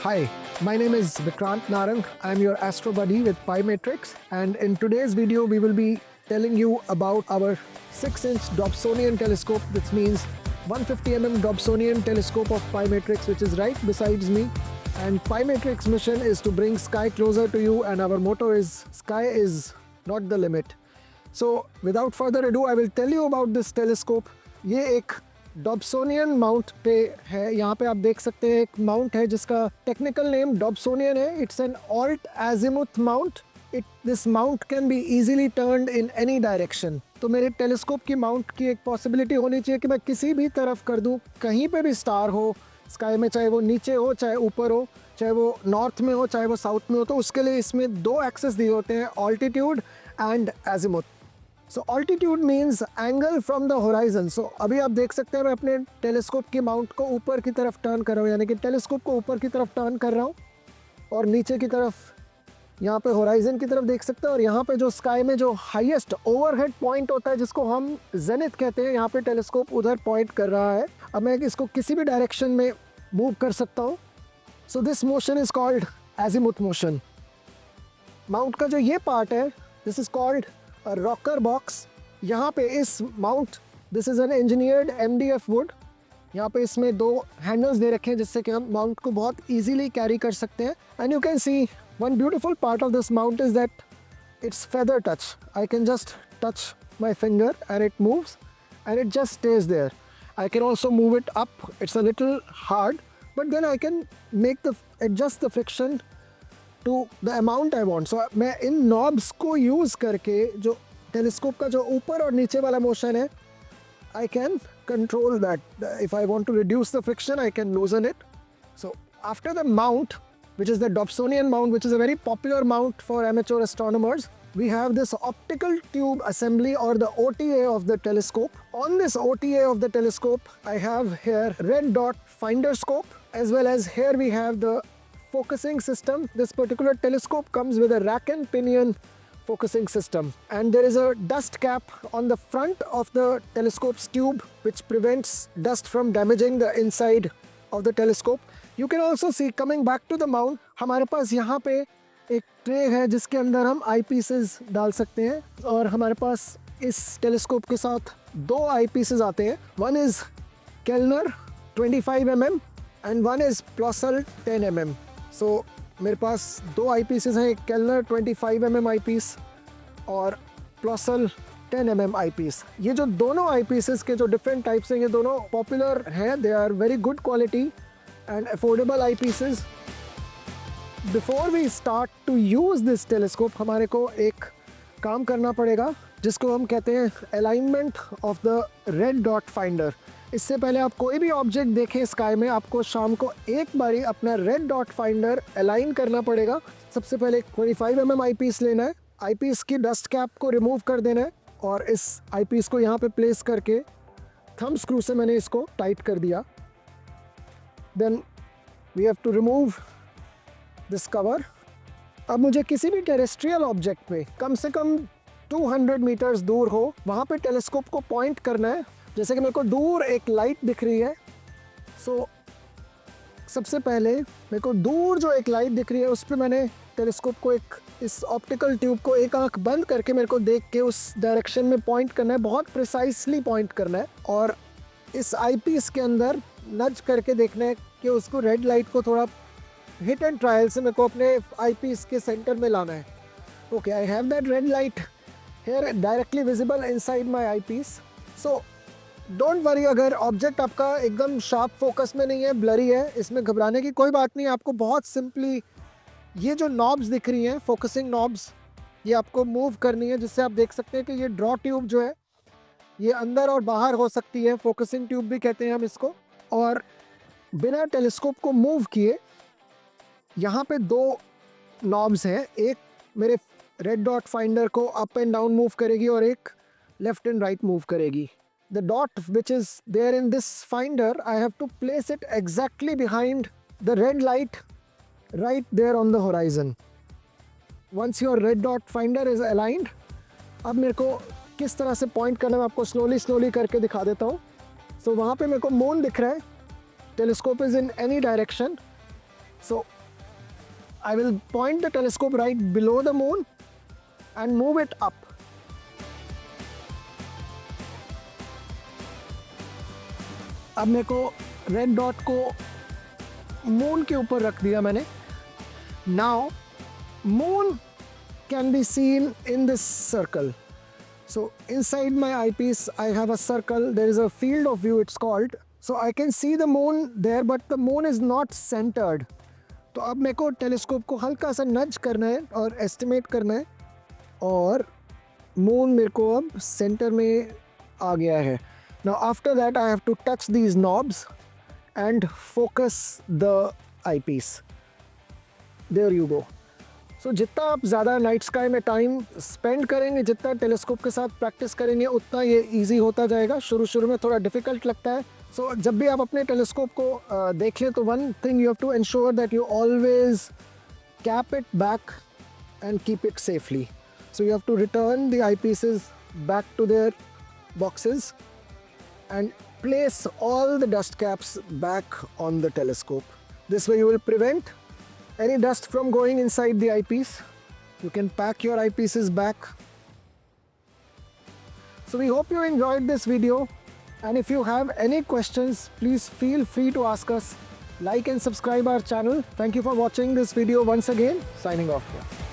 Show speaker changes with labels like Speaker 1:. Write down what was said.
Speaker 1: Hi, my name is Vikrant Narang. I'm your astro buddy with PiMatrix, and in today's video we will be telling you about our 6-inch Dobsonian telescope, which means 150 mm Dobsonian telescope of PiMatrix, which is right besides me. And PiMatrix mission is to bring sky closer to you, and our motto is sky is not the limit. So without further ado, I will tell you about this telescope. ये एक डॉब्सोनियन mount पे है। यहाँ पे आप देख सकते हैं एक माउंट है जिसका टेक्निकल नेम डॉब्सोनियन है। It's an alt azimuth mount. This mount can be easily turned in any direction. तो मेरे टेलीस्कोप की माउंट की एक पॉसिबिलिटी होनी चाहिए कि मैं किसी भी तरफ कर दूँ, कहीं पे भी स्टार हो स्काई में, चाहे वो नीचे हो चाहे ऊपर हो, चाहे वो नॉर्थ में हो चाहे वो साउथ में हो। तो उसके लिए इसमें दो एक्सेस दिए होते हैं, altitude and azimuth. So altitude means angle from the horizon. So अभी आप देख सकते हैं मैं अपने टेलीस्कोप की माउंट को ऊपर की तरफ टर्न कर रहा हूँ, यानी कि टेलीस्कोप को ऊपर की तरफ टर्न कर रहा हूँ और नीचे की तरफ यहाँ पे होराइजन की तरफ देख सकते हैं। और यहाँ पे जो स्काई में जो हाईएस्ट ओवरहेड पॉइंट होता है जिसको हम जेनिथ कहते हैं, यहाँ पे टेलीस्कोप उधर पॉइंट कर रहा है। अब मैं इसको किसी भी डायरेक्शन में मूव कर सकता हूँ। So this motion is called azimuth motion. Mount का जो ये पार्ट है, this is called rocker box. यहाँ पे इस mount, this is an engineered MDF wood. यहाँ पे इसमें दो हैंडल्स दे रखे हैं जिससे कि हम माउंट को बहुत इजीली कैरी कर सकते हैं। And you can see one beautiful part of this mount is that it's feather touch. I can just touch my finger and it moves and it just stays there. I can also move it up. It's a little hard but then I can make the adjust the friction to the amount I want. So मैं इन knobs को use करके जो telescope का जो ऊपर और नीचे वाला मोशन है, I can control that. If I want to reduce the friction I can loosen it. So after the mount, which is the Dobsonian mount, which is a very popular mount for amateur astronomers, we have this optical tube assembly or the OTA of the telescope. On this OTA of the telescope, I have here red dot finder scope, as well as here we have the focusing system. This particular telescope comes with a rack and pinion focusing system, and there is a dust cap on the front of the telescope's tube which prevents dust from damaging the inside of the telescope. You can also see, coming back to the mount, हमारे पास यहाँ पे एक tray है जिसके अंदर हम आई-पीसेस डाल सकते हैं। और हमारे पास इस टेलीस्कोप के साथ दो आई-पीसेस आते हैं। One is kellner 25 mm and one is plossl 10 mm। So मेरे पास दो आई-पीसेस हैं, एक केल्नर 25 mm आई-पीस और प्लॉसल 10 mm आई-पीस। ये जो दोनों आई-पीसेस के जो डिफरेंट टाइप्स हैं, ये दोनों पॉपुलर हैं। They are very good quality and affordable eyepieces. Before we start to use this telescope, हमारे को एक काम करना पड़ेगा जिसको हम कहते हैं alignment of the red dot finder. इससे पहले आप कोई भी ऑब्जेक्ट देखें स्काई में, आपको शाम को एक बारी अपना रेड डॉट फाइंडर अलाइन करना पड़ेगा। सबसे पहले 25 mm आईपीस लेना है, आईपीस की डस्ट कैप को रिमूव कर देना है और इस आईपीस को यहाँ पे प्लेस करके थंब स्क्रू से मैंने इसको टाइट कर दिया। Then we have to remove this cover. अब मुझे किसी भी टेरेस्ट्रियल ऑब्जेक्ट पे कम से कम 200 मीटर्स दूर हो, वहाँ पे टेलीस्कोप को पॉइंट करना है। जैसे कि मेरे को दूर एक लाइट दिख रही है। सो सबसे पहले मेरे को दूर जो एक लाइट दिख रही है उस पर मैंने टेलीस्कोप को इस ऑप्टिकल ट्यूब को एक आंख बंद करके मेरे को देख के उस डायरेक्शन में पॉइंट करना है, बहुत प्रिसाइसली पॉइंट करना है। और इस आईपीस के अंदर नज करके देखना है कि उसको रेड लाइट को थोड़ा हिट एंड ट्रायल से मेरे को अपने आईपीस के सेंटर में लाना है। Okay, I have that red light here directly visible inside my eyepiece. So don't worry अगर ऑब्जेक्ट आपका एकदम शार्प फोकस में नहीं है, ब्लरी है, इसमें घबराने की कोई बात नहीं। आपको बहुत सिंपली ये जो नॉब्स दिख रही हैं, फोकसिंग नॉब्स, ये आपको मूव करनी है, जिससे आप देख सकते हैं कि ये ड्रॉ ट्यूब जो है ये अंदर और बाहर हो सकती है। फोकसिंग ट्यूब भी कहते हैं हम इसको। और बिना टेलीस्कोप को मूव किए यहाँ पे दो नॉब्स हैं, एक मेरे रेड डॉट फाइंडर को अप एंड डाउन मूव करेगी और एक लेफ्ट एंड राइट मूव करेगी। The dot which is there in this finder, I have to place it exactly behind the red light right there on the horizon. Once your red dot finder is aligned, अब मेरे को किस तरह से point करना है मैं आपको स्लोली करके दिखा देता हूँ। सो वहाँ पे मेरे को मून दिख रहा है, telescope is in any direction. So I will point the telescope right below the moon and move it up. अब मेरे को रेड डॉट को मून के ऊपर रख दिया मैंने. Now moon can be seen in this circle. So inside my eyepiece I have a circle. There is a field of view, it's called. So I can see the moon there, but the moon is not centered. तो अब मेरे को telescope को हल्का सा नज करना है और एस्टिमेट करना है, और मून मेरे को अब सेंटर में आ गया है. Now after that I have to touch these knobs and focus the eyepiece. There you go. So जितना आप ज़्यादा नाइट स्काई में टाइम स्पेंड करेंगे, जितना टेलीस्कोप के साथ प्रैक्टिस करेंगे, उतना ये इजी होता जाएगा. शुरू में थोड़ा डिफ़िकल्ट लगता है. सो जब भी आप अपने टेलीस्कोप को देख लें तो one thing you have to ensure that you always cap it back and keep it safely. So you have to return the eyepieces back to their boxes and place all the dust caps back on the telescope. This way you will prevent any dust from going inside the eyepiece. You can pack your eyepieces back. So we hope you enjoyed this video, and if you have any questions, please feel free to ask us. Like and subscribe our channel. Thank you for watching this video once again. Signing off here.